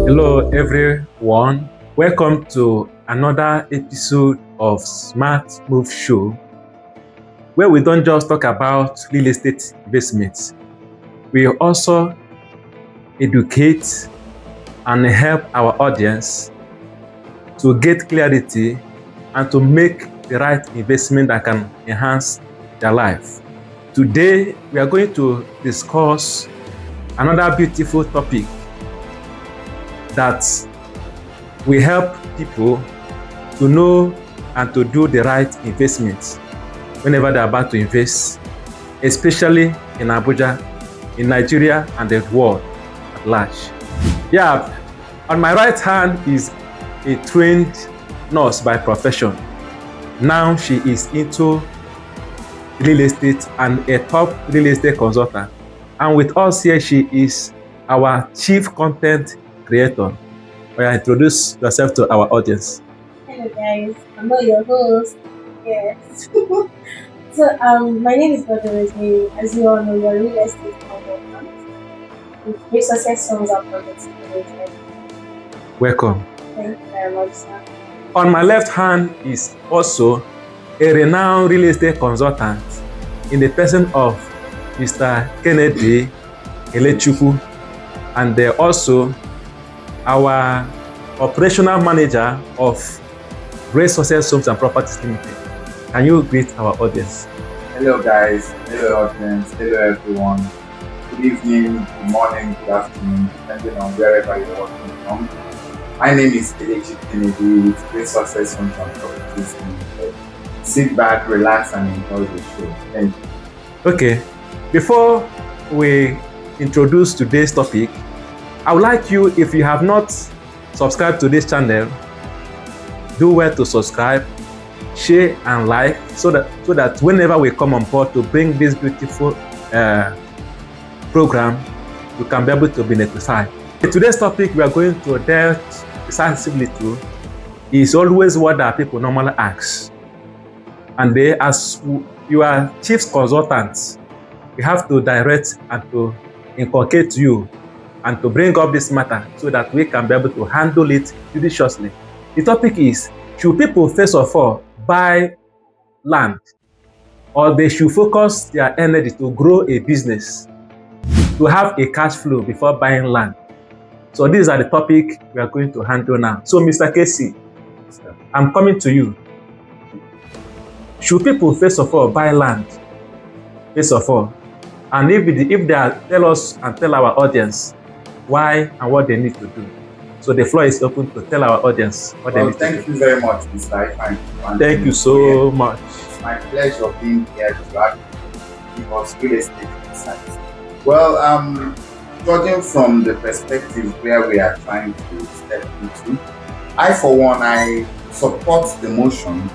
Hello, everyone. Welcome to another episode of Smart Move Show, where we don't just talk about real estate investments. We also educate and help our audience to get clarity and to make the right investment that can enhance their life. Today, we are going to discuss another beautiful topic that will help people to know and to do the right investments whenever they're about to invest, especially in Abuja, in Nigeria, and the world at large. Yeah, on my right hand is a trained nurse by profession. Now she is into real estate and a top real estate consultant. And with us here, she is our chief content creator. Introduce yourself to our audience. Hello guys, I'm not your host. Yes. My name is Godwin. As you all know, you're a real estate consultant with Great Success Sons and Projects Management. Welcome. Thank you very much, sir. On my left hand is also a renowned real estate consultant in the person of Mr. Kennedy Elechukwu, and they're also our operational manager of Great Success Homes and Properties Limited. Can you greet our audience? Hello guys, hello audience, hello everyone. Good evening, good morning, good afternoon, depending on wherever you're watching from. My name is Kelechi Kennedy with Great Success Homes and Properties Limited. Sit back, relax and enjoy the show. Thank you. Okay, before we introduce today's topic, I would like you, if you have not subscribed to this channel, do well to subscribe, share and like so that whenever we come on board to bring this beautiful program, you can be able to be notified. Today's topic we are going to delve decisively to is always what our people normally ask. And they, as you are chief consultants, we have to direct and to inculcate you and to bring up this matter so that we can be able to handle it judiciously. The topic is, should people first of all buy land, or they should focus their energy to grow a business, to have a cash flow before buying land? So these are the topic we are going to handle now. So Mr. Casey, I'm coming to you. Should people first of all buy land, first of all? And if they tell us and tell our audience why and what they need to do. So the floor is open to tell our audience what they need to do. Thank you very much, Mr. Ifan. Thank you so much. It's my pleasure being here to give us real estate insights. Well, judging from the perspective where we are trying to step into, I support the motion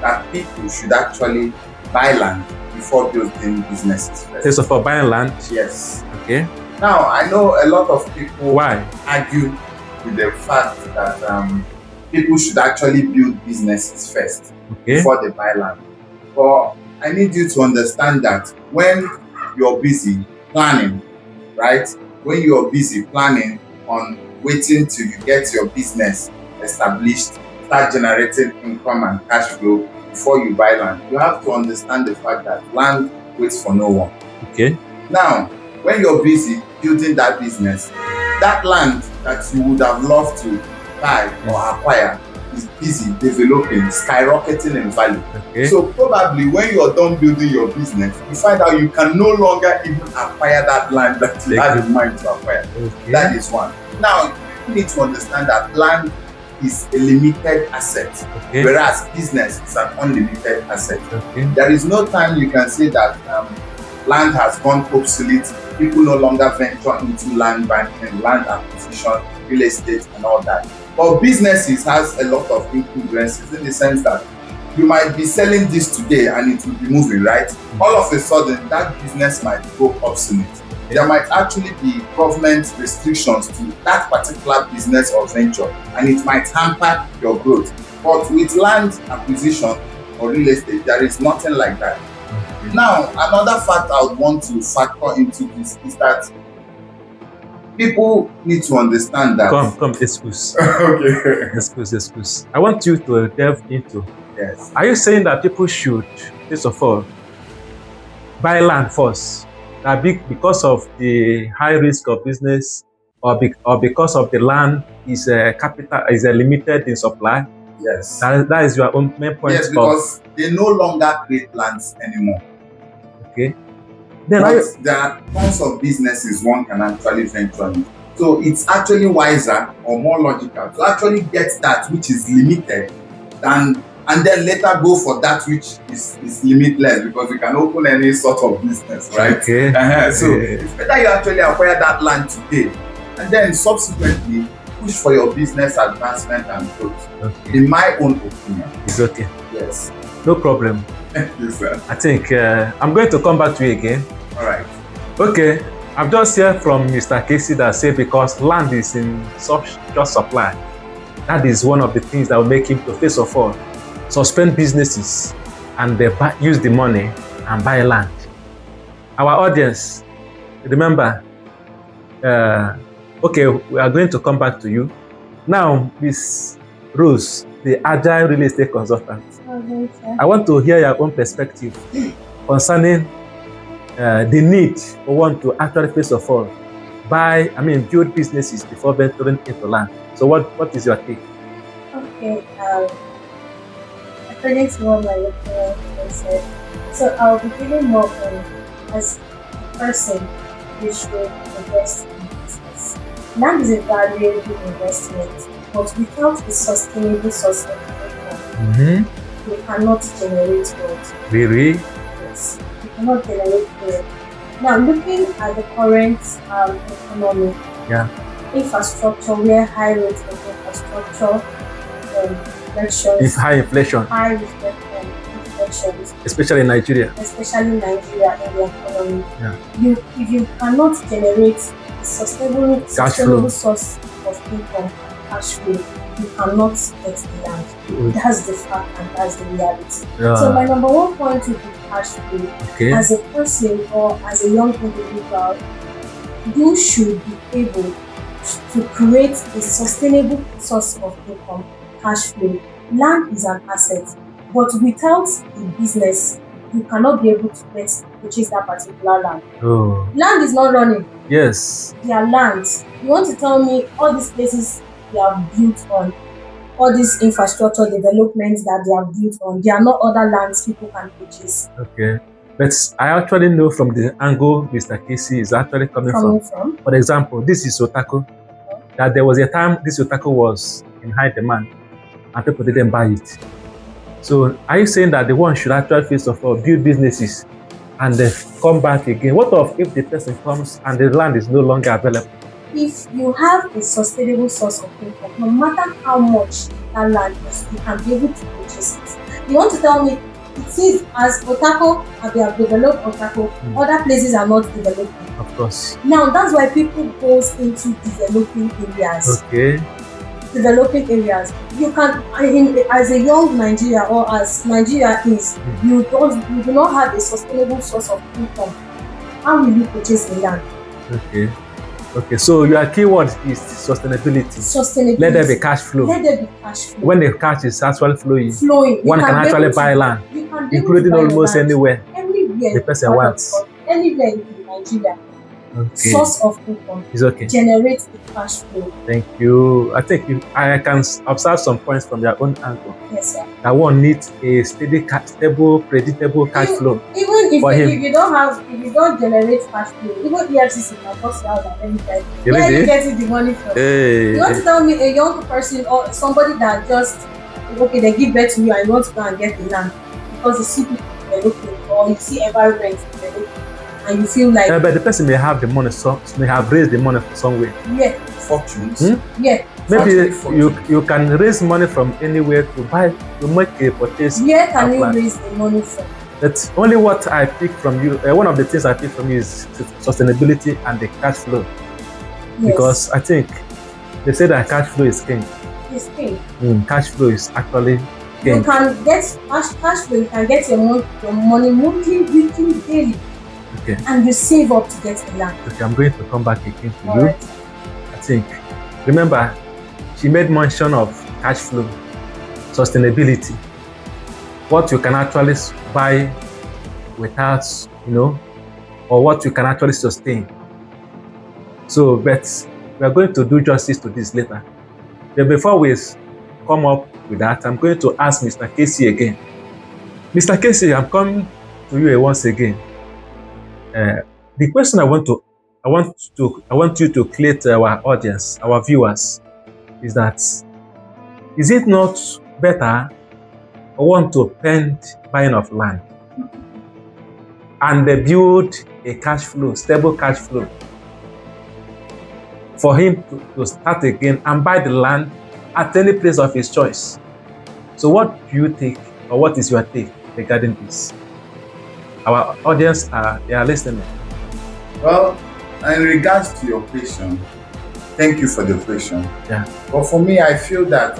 that people should actually buy land before building businesses first. First of all, buying land? Yes. Okay. Now, I know a lot of people argue with the fact that people should actually build businesses first before they buy land. But I need you to understand that when you're busy planning, right? When you're busy planning on waiting till you get your business established, start generating income and cash flow before you buy land, you have to understand the fact that land waits for no one. Okay. Now, when you're busy building that business, that land that you would have loved to buy or acquire is busy developing, skyrocketing in value. Okay. So probably when you're done building your business, you find out you can no longer even acquire that land that you had in mind to acquire. Okay. That is one. Now, you need to understand that land is a limited asset, whereas business is an unlimited asset. Okay. There is no time you can say that land has gone obsolete. People no longer venture into land banking, land acquisition, real estate, and all that. But businesses has a lot of incongruences in the sense that you might be selling this today and it will be moving, right? All of a sudden, that business might go obsolete. There might actually be government restrictions to that particular business or venture, and it might hamper your growth. But with land acquisition or real estate, there is nothing like that. Now, another fact I would want to factor into this is that People need to understand that. Come, excuse. Okay. Excuse. I want you to delve into. Yes. Are you saying that people should, first of all, buy land first? That because of the high risk of business, or because of the land is limited in supply? Yes. That is your own main point. Yes, because they no longer create lands anymore. Okay. Then but there are tons of businesses one can actually venture in. So it's actually wiser or more logical to actually get that which is limited and then later go for that which is limitless, because you can open any sort of business, right? Okay. So it's better you actually acquire that land today and then subsequently push for your business advancement and growth. Okay. In my own opinion. It's okay. Yes. No problem. Thank you, sir. I think I'm going to come back to you again. All right. Okay. I've just heard from Mr. Casey that said because land is in such short supply, that is one of the things that will make him to, first of all, suspend businesses and use the money and buy land. Our audience, remember, okay, we are going to come back to you. Now, Ms. Rose, the Agile Real Estate Consultant, I want to hear your own perspective concerning the need for one to actually, first of all, build businesses before venturing into land. So what is your take? Okay, according to what my lecturer said, so I'll be giving more on as a person you should invest in business. Land is a valuable investment, but without a sustainable source of income, you cannot generate wealth. Really? Yes, you cannot generate wealth. Now, looking at the current economy, infrastructure, where high rates of infrastructure, inflections, high inflation, especially in Nigeria, in the economy. If you cannot generate a sustainable source of income, cash flow, you cannot get the land. That's the fact and that's the reality. So my number one point would be cash flow. Okay. As a person or as a young individual, you should be able to create a sustainable source of income, cash flow. Land is an asset, but without a business, you cannot be able to purchase that particular land. Land is not running. Yes. They are lands. You want to tell me all these places they are built on, all these infrastructure developments that they are built on, they are not other lands people can purchase. Okay. But I actually know from the angle Mr. Casey is actually coming from. For example, this is Otako. That there was a time this Otako was in high demand and people didn't buy it. So are you saying that the one should actually first of all build businesses and then come back again? What if the person comes and the land is no longer available? If you have a sustainable source of income, no matter how much that land is, you can be able to purchase it. You want to tell me it is as Otako, and they have developed Otako, other places are not developing. Of course. Now that's why people goes into developing areas. Okay. Developing areas. You can, as a young Nigeria or as Nigeria is, you do not have a sustainable source of income. How will you purchase the land? Okay, so your keyword is sustainability. Let there be cash flow. When the cash is actually flowing, one can actually buy land, including almost anywhere the person wants. Anywhere in Nigeria. Source of income is okay. Generate the cash flow. Thank you. I think I can observe some points from your own angle. Yes, sir. That one needs a steady, stable, predictable cash flow. Even if you don't generate cash flow, even EFCC can force you out at any time. Where are you getting the money from? You want to tell me a young person or somebody that just they give birth to you and you want to go and get the land because you see people developing or you see environment developing. And you feel like but the person may have the money, may have raised the money from somewhere. Yeah. Fortunes. Yeah. Maybe you can raise money from anywhere to make a purchase. Where can you raise the money from? That's only what I pick from you. One of the things I pick from you is sustainability and the cash flow. Yes. Because I think they say that cash flow is king. It's king. Cash flow is actually king. You can get cash flow. You can get your money monthly, weekly, daily. Okay. And you save up to get the land. Okay, I'm going to come back again to you. Right. think? Remember, she made mention of cash flow, sustainability, what you can actually buy without, or what you can actually sustain. So, but we are going to do justice to this later. But before we come up with that, I'm going to ask Mr. Casey again. Mr. Casey, I'm coming to you once again. The question I want you to clear to our audience, our viewers, is that, is it not better I want to spend buying of land and build a cash flow, stable cash flow, for him to start again and buy the land at any place of his choice? So what do you think, or what is your take regarding this? Our audience they are listening. Well, in regards to your question, thank you for the question. Yeah. But for me, I feel that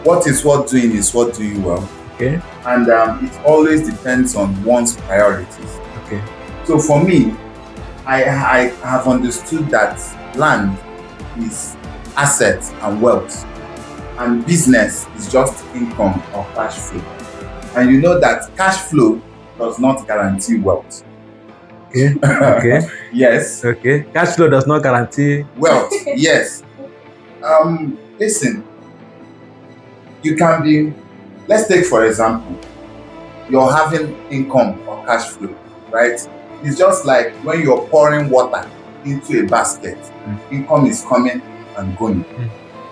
what is worth doing is worth doing well. Okay. And it always depends on one's priorities. Okay. So for me, I have understood that land is assets and wealth, and business is just income or cash flow. And you know that cash flow does not guarantee wealth. Okay. Okay. Yes. Okay. Cash flow does not guarantee Wealth. Yes. Listen, you can be, let's take for example, you're having income or cash flow, right? It's just like when you're pouring water into a basket. Income is coming and going.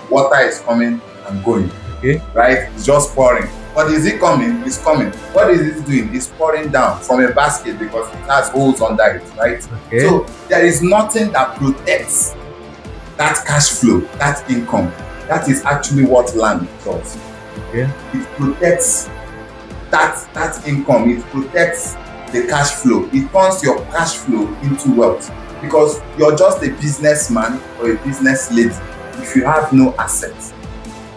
Water is coming and going. Okay. Right? It's just pouring. What is it coming? It's coming. What is it doing? It's pouring down from a basket because it has holes under it, right? Okay. So there is nothing that protects that cash flow, that income. That is actually what land does. Okay. It protects that income. It protects the cash flow. It turns your cash flow into wealth, because you're just a businessman or a business lady if you have no assets,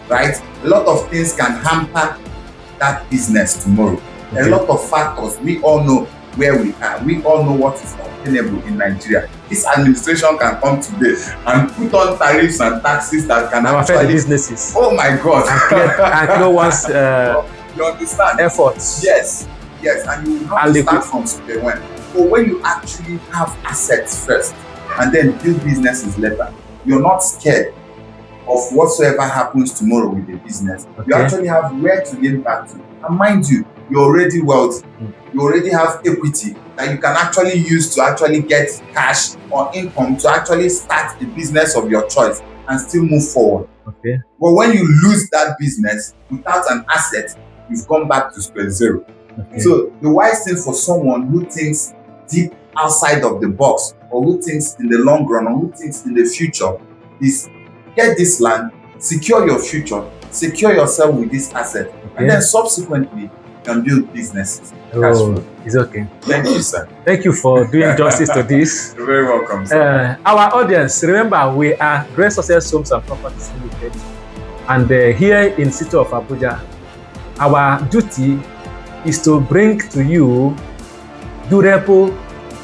right? A lot of things can hamper that business tomorrow. Okay. A lot of factors. We all know where we are. We all know what is obtainable in Nigeria. This administration can come today and put on tariffs and taxes that can Now affect the actually, businesses oh my God, and clear one's you understand? efforts. Yes, and you have And to liquid. start from square one. But when you actually have assets first and then build businesses later, you're not scared of whatsoever happens tomorrow with the business. You Okay. actually have where to get back to. And mind you, you're already wealthy. You already have equity that you can actually use to actually get cash or income to actually start the business of your choice and still move forward. Okay. But when you lose that business without an asset, you've gone back to square zero. Okay. So the wise thing for someone who thinks deep outside of the box, or who thinks in the long run, or who thinks in the future, is get this land, secure your future, secure yourself with this asset, and then subsequently you can build businesses. Oh, it's okay. Thank you, sir. Thank you for doing justice to this. You're very welcome, sir. Our audience, remember, we are Great Success Homes and Properties Limited, and here in city of Abuja, our duty is to bring to you durable,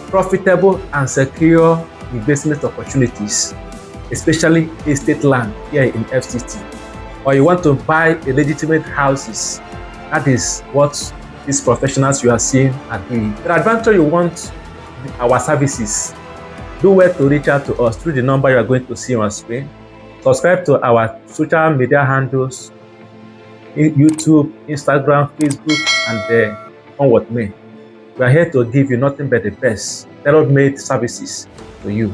profitable, and secure investment opportunities, especially estate land here in FCT. Or you want to buy a legitimate houses. That is what these professionals you are seeing are doing. The advantage you want our services, do well to reach out to us through the number you are going to see on screen. Subscribe to our social media handles, YouTube, Instagram, Facebook, and on what may. We are here to give you nothing but the best tailor-made services to you.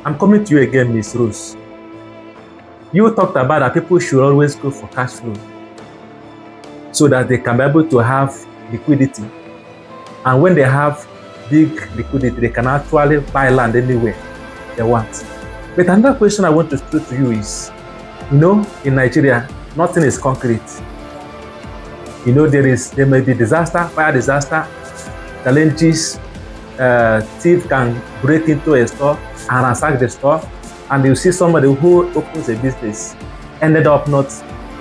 I'm coming to you again, Ms. Rose. You talked about that people should always go for cash flow so that they can be able to have liquidity. And when they have big liquidity, they can actually buy land anywhere they want. But another question I want to throw to you is, in Nigeria, nothing is concrete. There may be disaster, fire disaster, challenges, thief can break into a store and ransack the store, and you see somebody who opens a business ended up not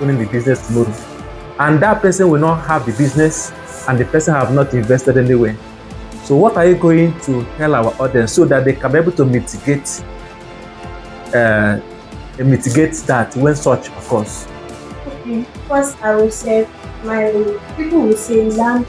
owning the business tomorrow. And that person will not have the business, and the person have not invested anywhere. So what are you going to tell our audience so that they can be able to mitigate mitigate that when such occurs? Okay, first I will say, my people will say land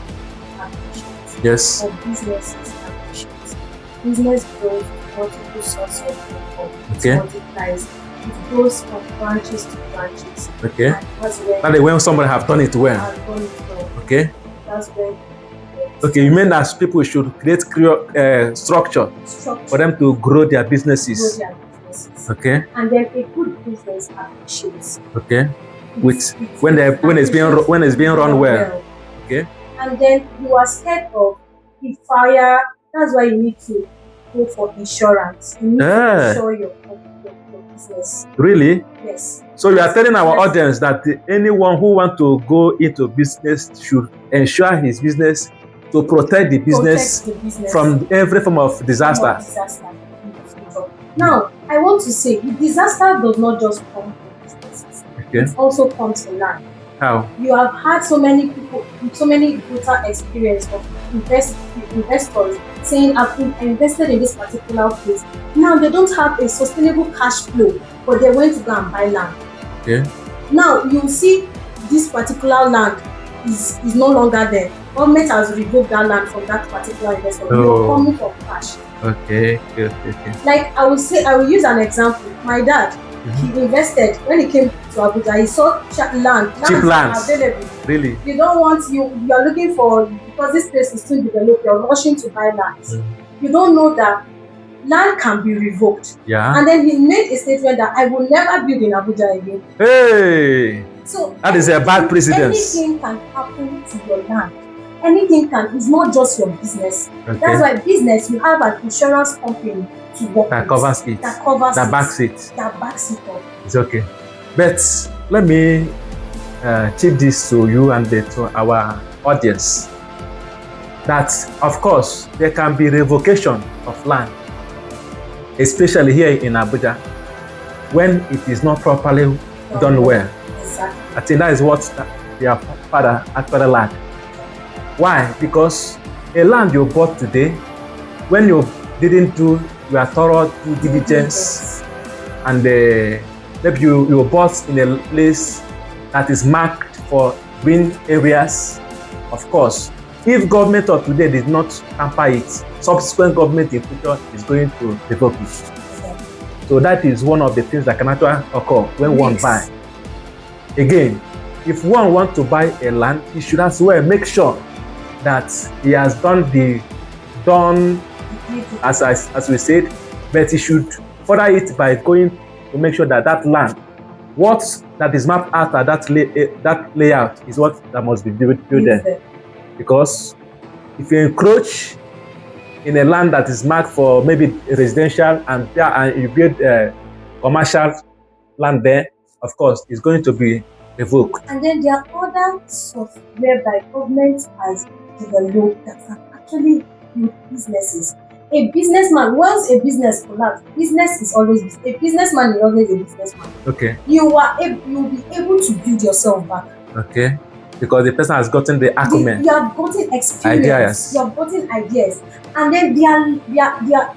appreciates, Yes. or business is appreciates. Business grows multiple sources of income. Okay. It multiplies. It goes from branches to branches. Okay. And that's where That is when somebody have done it well. I've gone from. Okay. That's where Okay. You mean that people should create structure structure for them to grow their grow businesses? their businesses. Okay. And then a good business appreciates. Okay. With when it's being run well. Okay. And then you are scared of the fire. That's why you need to go for insurance. You need to insure your business. Really? Yes. So you are telling our audience that anyone who want to go into business should ensure his business to protect the business, Protect the business from every form of disaster. in the future. Now, I want to say, the disaster does not just come to businesses. Okay. It also comes to land. How? You have had so many people, so many brutal experience of investors saying, I've invested in this particular place. Now they don't have a sustainable cash flow, but they went to go and buy land. Okay. Now you see this particular land is no longer there. Government has revoked that land from that particular investor. You are coming for cash. Okay. Like I will use an example. My dad, he invested when he came to Abuja. He saw Cheap lands. available. Really? You don't want you are looking for, because this place is still developed. You're rushing to buy land. You don't know that land can be revoked. Yeah. And then he made a statement that I will never build in Abuja again. Hey. So that is a bad precedence. Anything can happen to your land. Anything can. It's not just your business. Okay. That's why business, you have an insurance company to work That with. covers it. That backs it. That backs it up. It's okay. But let me tip this to you and to our audience. That of course there can be revocation of land, especially here in Abuja, when it is not properly done well. Exactly. I think that is what their father actually lacked. Why? Because a land you bought today, when you didn't do your thorough due diligence, and maybe you bought in a place that is marked for green areas, of course, if government of today did not tamper it, subsequent government in future is going to revoke it. So that is one of the things that can actually occur when one buy. Again, if one wants to buy a land, he should as well make sure that he has done as we said, but he should further it by going to make sure that that land, what that is mapped out at that layout is what that must be built there. Because if you encroach in a land that is marked for maybe residential and you build commercial land there, of course, it's going to be revoked. And then there are other sources whereby government has developed that can actually build businesses. A businessman, once a business collapses, businessman is always a businessman. Okay. You will be able to build yourself back. Okay. Because the person has gotten the acumen. You have gotten experience. Ideas. You have gotten ideas. And then they are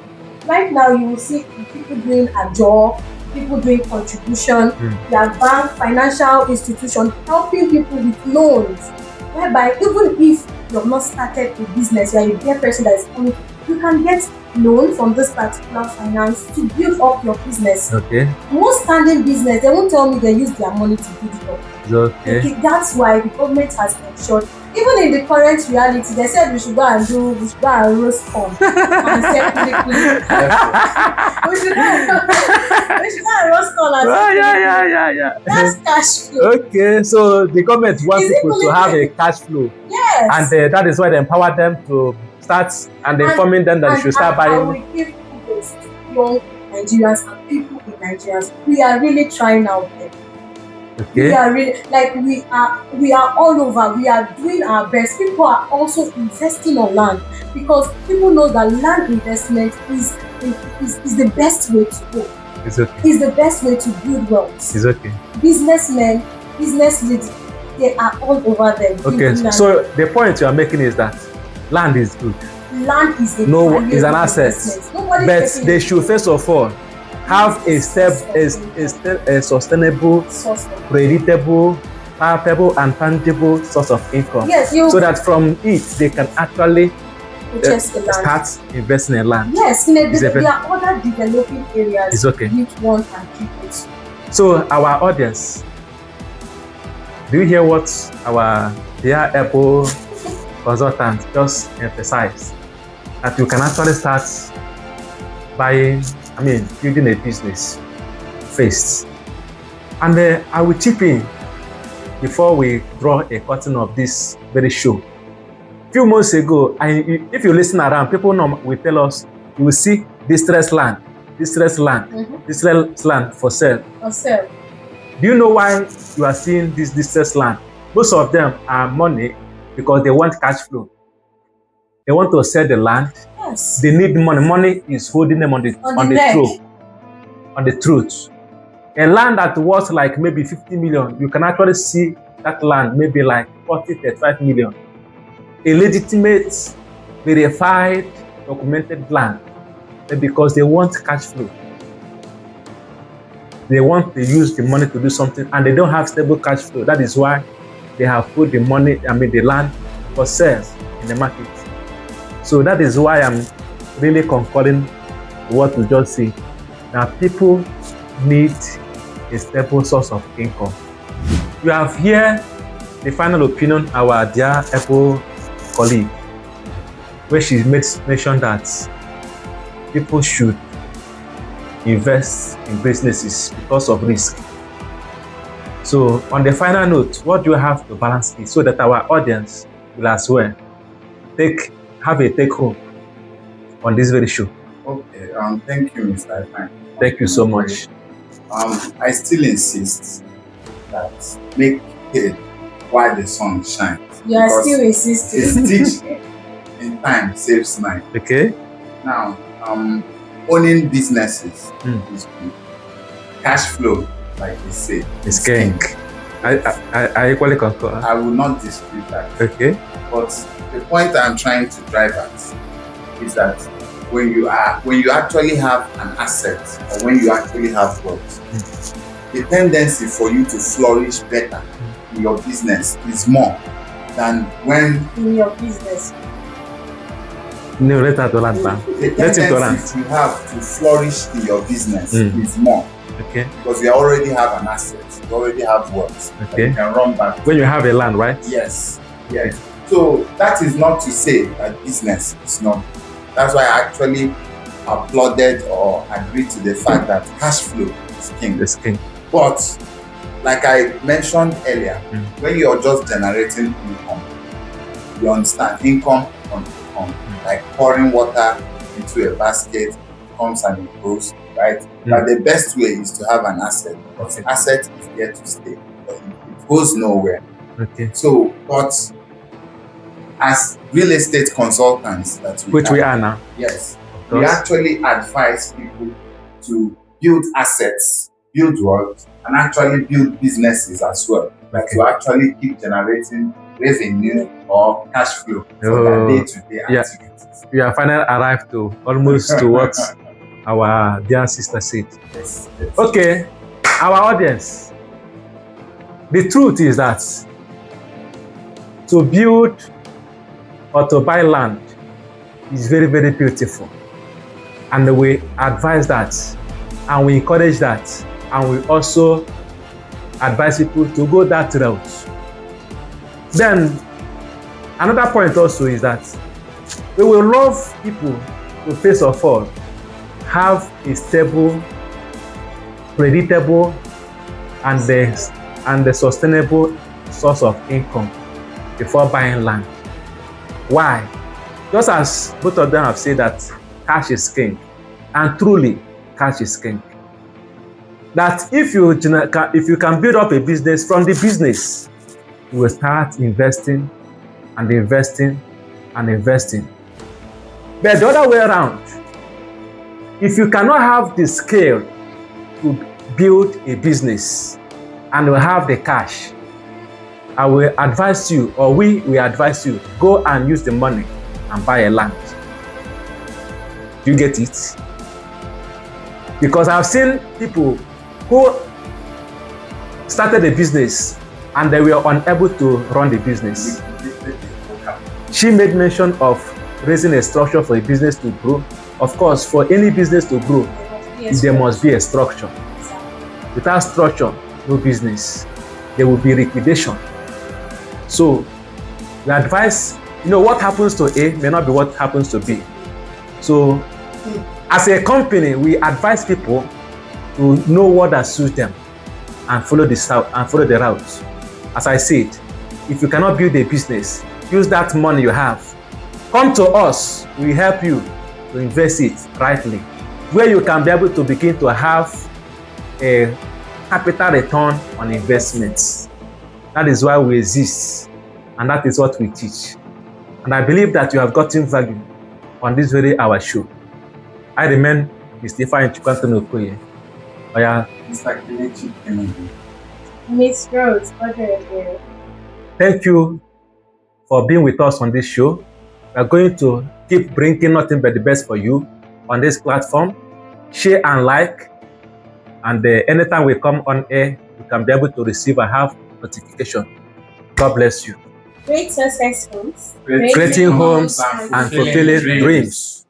right now you will see people doing a job, people doing contribution, their bank, financial institution helping people with loans. Whereby even if you have not started a business, you are a bare person that is only, you can get loan from this particular finance to build up your business. Okay. Most standing business, they won't tell me they use their money to build it up. Okay. That's why the government has ensured, even in the current reality, they said we should go and roast corn and sell quickly. we should go and roast corn and sell quickly. Yeah. That's cash flow. Okay, so the government wants people to have a cash flow. Yes. And that is why they empower them to start and informing them that they should start buying. And we give kudos to young Nigerians and people in Nigeria. We are really trying out there. Okay. We are really, like, we are all over. We are doing our best. People are also investing on land because people know that land investment is the best way to go. It's okay. It's the best way to build wealth. It's okay. Businessmen, business leaders, they are all over there. Okay, so the point you are making is that land is good. Land is an asset. But they should first of all have a sustainable, source of predictable, palpable, and tangible source of income. Yes, So that from it they can actually purchase the land. start investing in land. Yes, there are other developing areas It's okay. which one can keep it. So our audience, do you hear what our dear Apple consultant just emphasized? That you can actually start building a business first. And I will chip in before we draw a curtain of this very show. A few months ago, if you listen around, people will tell us, you will see distressed land for sale. Do you know why you are seeing this distressed land? Most of them are money because they want cash flow. They want to sell the land. Yes. They need money. Money is holding them on the truth. A land that was like maybe 50 million, you can actually see that land maybe like 40, 35 million. A legitimate, verified, documented land. Because they want cash flow. They want to use the money to do something and they don't have stable cash flow. That is why they have put the land for sale in the market. So that is why I'm really concurring what you just said. That people need a stable source of income. You have here the final opinion of our dear Apple colleague, where she mentioned that people should invest in businesses because of risk. So on the final note, what do you have to balance it so that our audience will as well have a take home on this very show? Okay, thank you, Mr. Ifeanyi. Thank you so much. I still insist that make hay while the sun shines. You are still insisting. Stitch in time saves nine. Okay. Now, owning businesses is good. Cash flow, like they say, is king. I equally concur. I will not dispute that. Okay. But the point I'm trying to drive at is that when you actually have an asset or when you actually have wealth, the tendency for you to flourish better in your business is more than when in your business. No, let that land back. The tendency you have to flourish in your business is more. Okay. Because you already have an asset, you already have wealth. Okay. You can run back. When you have a land, right? Yes. Yes. So that is not to say that business is not. That's why I actually applauded or agreed to the fact that cash flow is king. It's king. But like I mentioned earlier, when you're just generating income, you understand income on income, like pouring water into a basket, comes and it goes, right? But the best way is to have an asset because the asset is there to stay, but it goes nowhere. Okay. So, but as real estate consultants we are now. Yes. We actually advise people to build assets, build wealth, and actually build businesses as well. Like to actually keep generating revenue or cash flow for their day-to-day activities. We have finally arrived to almost to what our dear sister said. Yes. Okay, our audience. The truth is that to build or to buy land is very, very beautiful. And we advise that, and we encourage that, and we also advise people to go that route. Then, another point also is that we will love people to first of all have a stable, predictable, and the sustainable source of income before buying land. Why? Just as both of them have said that cash is king, and truly cash is king. That if you can build up a business from the business, you will start investing and investing and investing. But the other way around, if you cannot have the scale to build a business and will have the cash, I will advise you, or we will advise you, go and use the money and buy a land. Do you get it? Because I've seen people who started a business and they were unable to run the business. She made mention of raising a structure for a business to grow. Of course, for any business to grow, there must be a structure. Without structure, no business. There will be liquidation. So, we advise, what happens to A may not be what happens to B. So, as a company, we advise people to know what that suits them and follow the route. As I said, if you cannot build a business, use that money you have. Come to us, we help you to invest it rightly, where you can be able to begin to have a capital return on investments. That is why we exist, and that is what we teach. And I believe that you have gotten value on this very our show. I remain Mr. Ifeanyi Chukwuanthony Okoye. Mr. Kelechi Kennedy. Miss Rose, here. Thank you for being with us on this show. We are going to keep bringing nothing but the best for you on this platform. Share and like. And anytime we come on air, you can be able to receive and have notification. God bless you. Great success homes. Creating homes and fulfilling dreams.